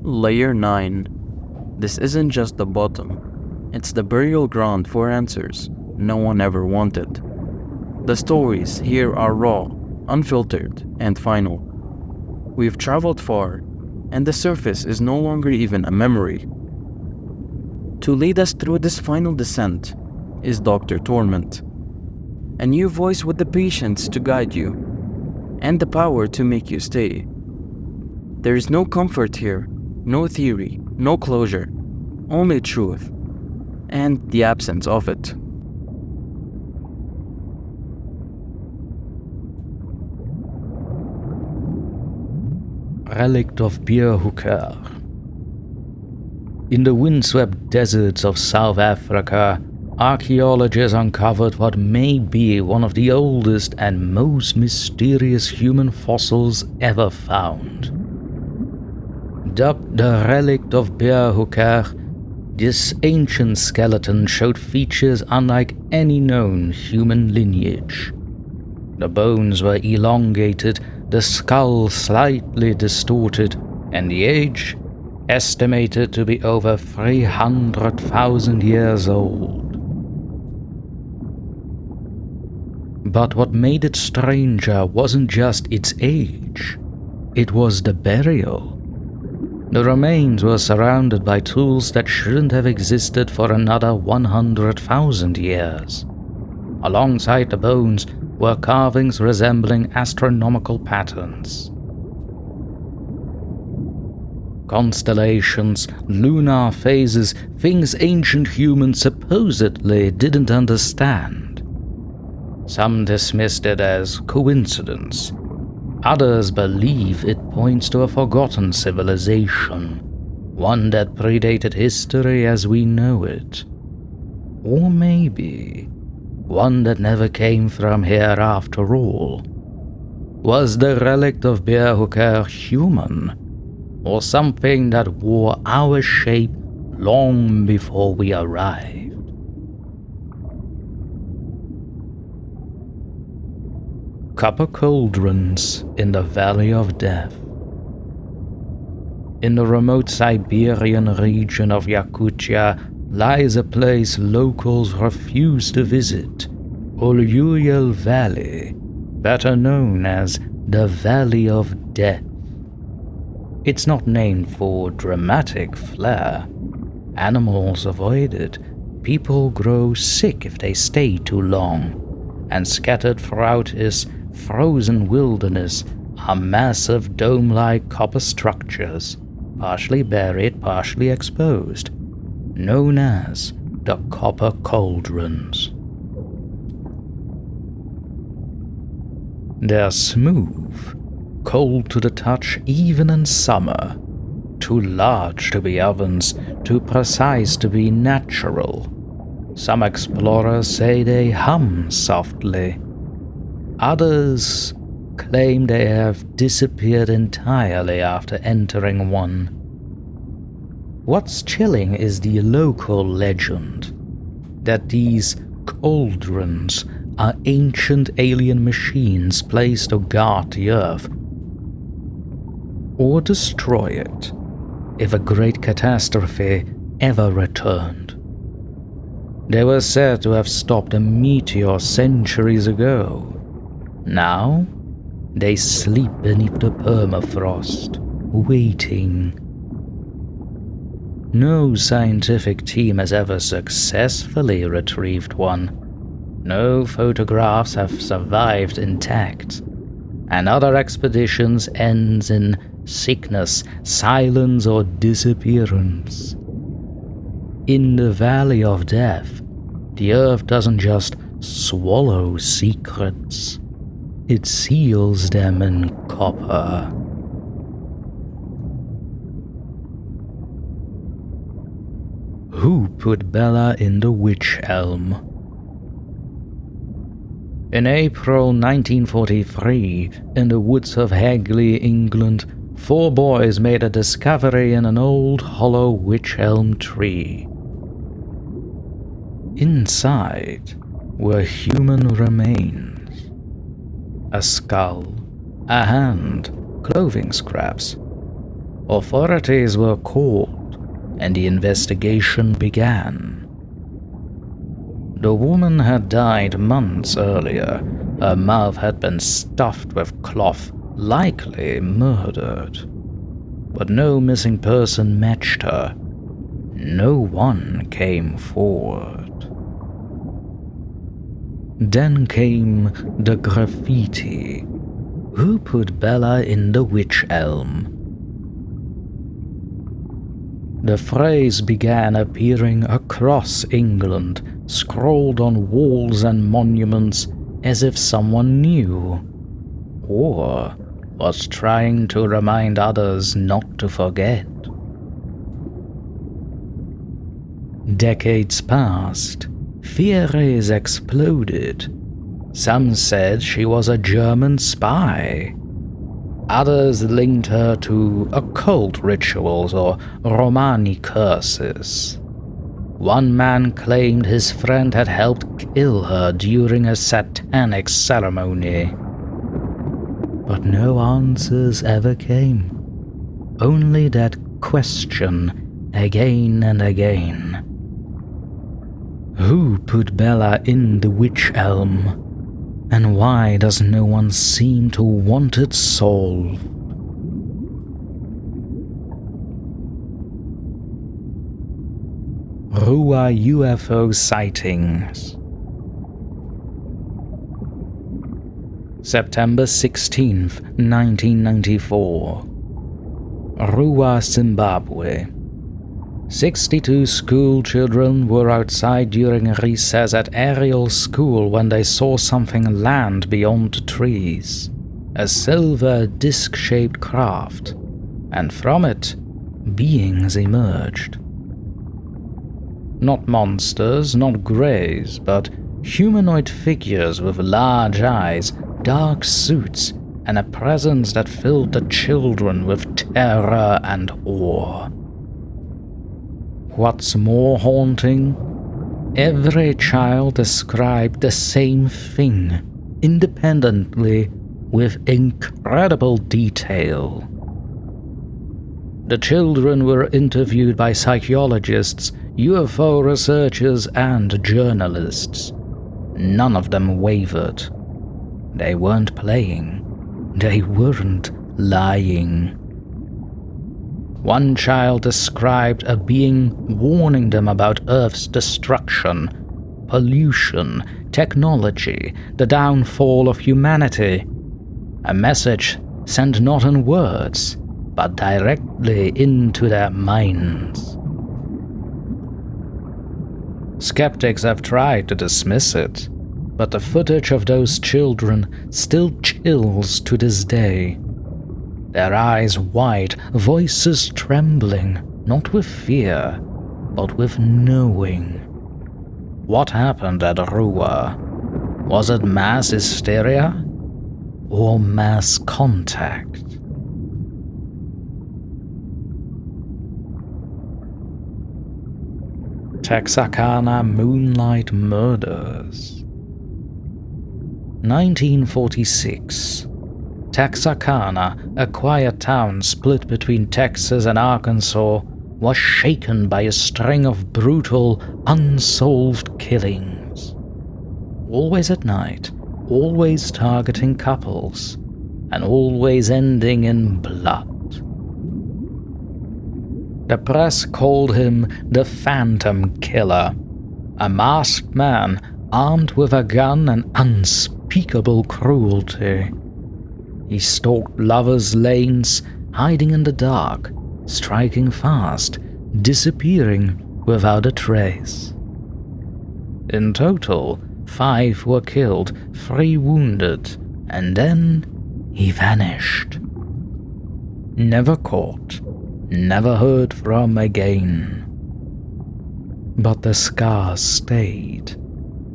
Layer 9. This isn't just the bottom, it's the burial ground for answers no one ever wanted. The stories here are raw, unfiltered, and final. We've traveled far, and the surface is no longer even a memory. To lead us through this final descent is Dr. Torment, a new voice with the patience to guide you, and the power to make you stay. There is no comfort here, no theory, no closure, only truth, and the absence of it. Relic of Beerhooker. In the windswept deserts of South Africa, archaeologists uncovered what may be one of the oldest and most mysterious human fossils ever found. Dubbed the Relic of Beerhooker, this ancient skeleton showed features unlike any known human lineage. The bones were elongated, the skull slightly distorted, and the age estimated to be over 300,000 years old. But what made it stranger wasn't just its age, it was the burial. The remains were surrounded by tools that shouldn't have existed for another 100,000 years. Alongside the bones were carvings resembling astronomical patterns. Constellations, lunar phases, things ancient humans supposedly didn't understand. Some dismissed it as coincidence. Others believe it points to a forgotten civilization, one that predated history as we know it. Or maybe one that never came from here after all. Was the relic of Beerhooker human, or something that wore our shape long before we arrived? Copper cauldrons in the Valley of Death. In the remote Siberian region of Yakutia lies a place locals refuse to visit, Olyuyel Valley, better known as the Valley of Death. It's not named for dramatic flair. Animals avoid it, people grow sick if they stay too long, and scattered throughout its frozen wilderness are massive dome-like copper structures, partially buried, partially exposed, known as the Copper Cauldrons. They're smooth, cold to the touch even in summer, too large to be ovens, too precise to be natural. Some explorers say they hum softly. Others claim they have disappeared entirely after entering one. What's chilling is the local legend that these cauldrons are ancient alien machines placed to guard the earth or destroy it if a great catastrophe ever returned. They were said to have stopped a meteor centuries ago. Now, they sleep beneath the permafrost, waiting. No scientific team has ever successfully retrieved one. No photographs have survived intact, and other expeditions ends in sickness, silence, or disappearance. In the Valley of Death, the earth doesn't just swallow secrets, it seals them in copper. Who put Bella in the witch elm? In April 1943, in the woods of Hagley, England, 4 boys made a discovery in an old hollow witch elm tree. Inside were human remains. A skull, a hand, clothing scraps. authorities were called and the investigation began. The woman had died months earlier. Her mouth had been stuffed with cloth, likely murdered. But no missing person matched her. No one came forward. Then came the graffiti. Who put Bella in the wych elm? The phrase began appearing across England, scrawled on walls and monuments as if someone knew, or was trying to remind others not to forget. Decades passed. Theories exploded. Some said she was a German spy. Others linked her to occult rituals or Romani curses. One man claimed his friend had helped kill her during a satanic ceremony. But no answers ever came. Only that question again and again. Who put Bella in the wych elm? And why does no one seem to want it solved? Rua UFO sightings. September 16th, 1994. Rua, Zimbabwe. 62 school children were outside during recess at Ariel School when they saw something land beyond the trees. A silver disc-shaped craft, and from it, beings emerged. Not monsters, not greys, but humanoid figures with large eyes, dark suits, and a presence that filled the children with terror and awe. What's more haunting? Every child described the same thing, independently, with incredible detail. The children were interviewed by psychologists, UFO researchers, and journalists. None of them wavered. They weren't playing. They weren't lying. One child described a being warning them about Earth's destruction, pollution, technology, the downfall of humanity. A message sent not in words, but directly into their minds. Skeptics have tried to dismiss it, but the footage of those children still chills to this day. Their eyes wide, voices trembling, not with fear, but with knowing. What happened at Rua? Was it mass hysteria? Or mass contact? Texarkana Moonlight Murders. 1946. Texarkana, a quiet town split between Texas and Arkansas, was shaken by a string of brutal, unsolved killings. Always at night, always targeting couples, and always ending in blood. The press called him the Phantom Killer, a masked man armed with a gun and unspeakable cruelty. He stalked lovers' lanes, hiding in the dark, striking fast, disappearing without a trace. In total, 5 were killed, 3 wounded, and then he vanished. Never caught, never heard from again. But the scars stayed.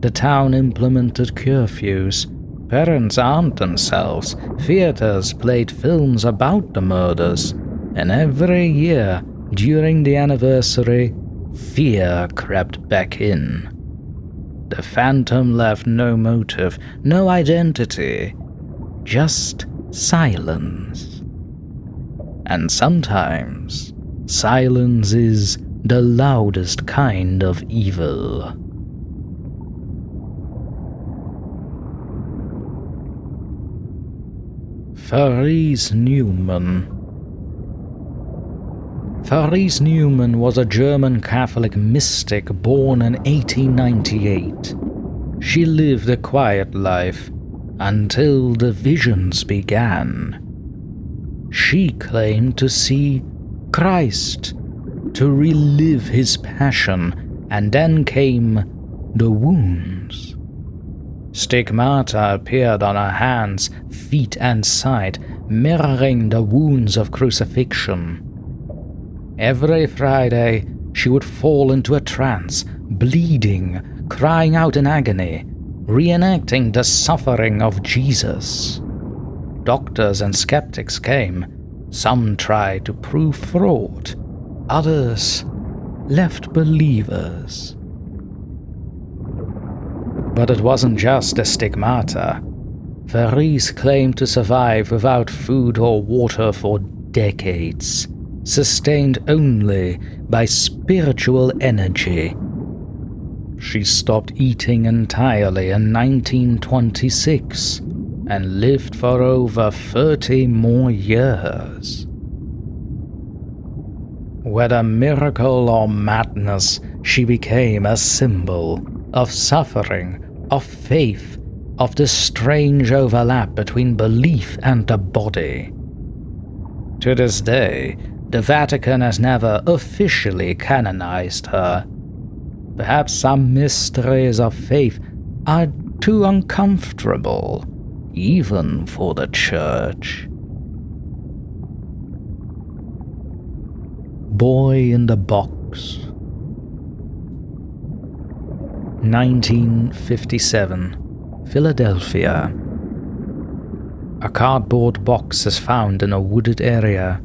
The town implemented curfews. Parents armed themselves, theaters played films about the murders, and every year, during the anniversary, fear crept back in. The phantom left no motive, no identity, just silence. and sometimes silence is the loudest kind of evil. Faris Neumann. Faris Neumann was a German Catholic mystic born in 1898. She lived a quiet life until the visions began. She claimed to see Christ, to relive his passion, and then came the wounds. Stigmata appeared on her hands, feet, and side, mirroring the wounds of crucifixion. Every Friday, she would fall into a trance, bleeding, crying out in agony, reenacting the suffering of Jesus. Doctors and skeptics came. Some tried to prove fraud. Others left believers. But it wasn't just the stigmata. Faris claimed to survive without food or water for decades, sustained only by spiritual energy. She stopped eating entirely in 1926 and lived for over 30 more years. Whether miracle or madness, she became a symbol of suffering, of faith, of the strange overlap between belief and the body. To this day, the Vatican has never officially canonized her. Perhaps some mysteries of faith are too uncomfortable, even for the Church. Boy in the Box. 1957, Philadelphia. A cardboard box is found in a wooded area.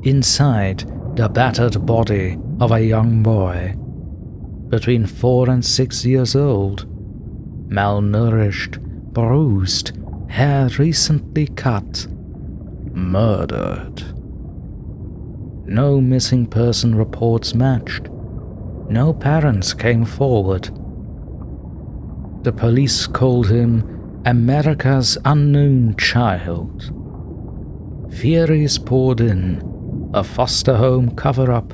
Inside, the battered body of a young boy, between 4 and 6 years old, malnourished, bruised, hair recently cut, murdered. No missing person reports matched. No parents came forward. The police called him America's unknown child. Theories poured in: a foster home cover-up,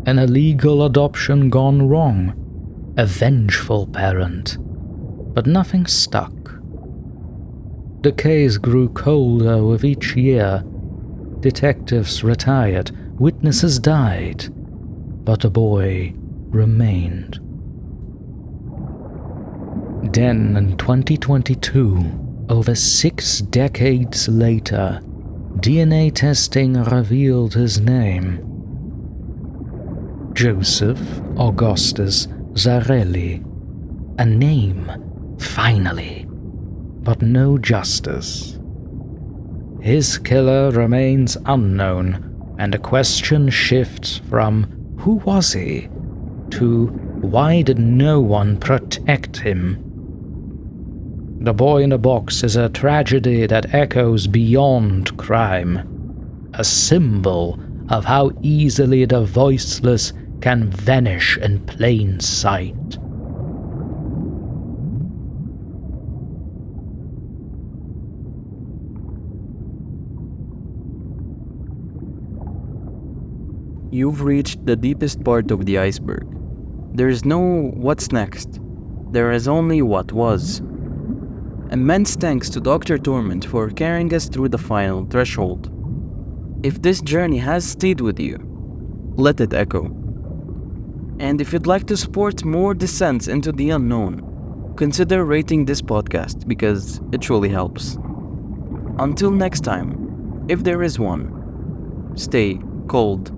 an illegal adoption gone wrong, a vengeful parent. But nothing stuck. The case grew colder with each year. Detectives retired, witnesses died, but the boy remained. Then in 2022, over 6 decades later, DNA testing revealed his name. Joseph Augustus Zarelli. A name, finally, but no justice. His killer remains unknown, and the question shifts from who was he to why did no one protect him? The Boy in the Box is a tragedy that echoes beyond crime, a symbol of how easily the voiceless can vanish in plain sight. You've reached the deepest part of the iceberg. There is no what's next. There is only what was. Immense thanks to Dr. Torment for carrying us through the final threshold. If this journey has stayed with you, let it echo. And if you'd like to support more descents into the unknown, consider rating this podcast because it truly helps. Until next time, if there is one, stay cold.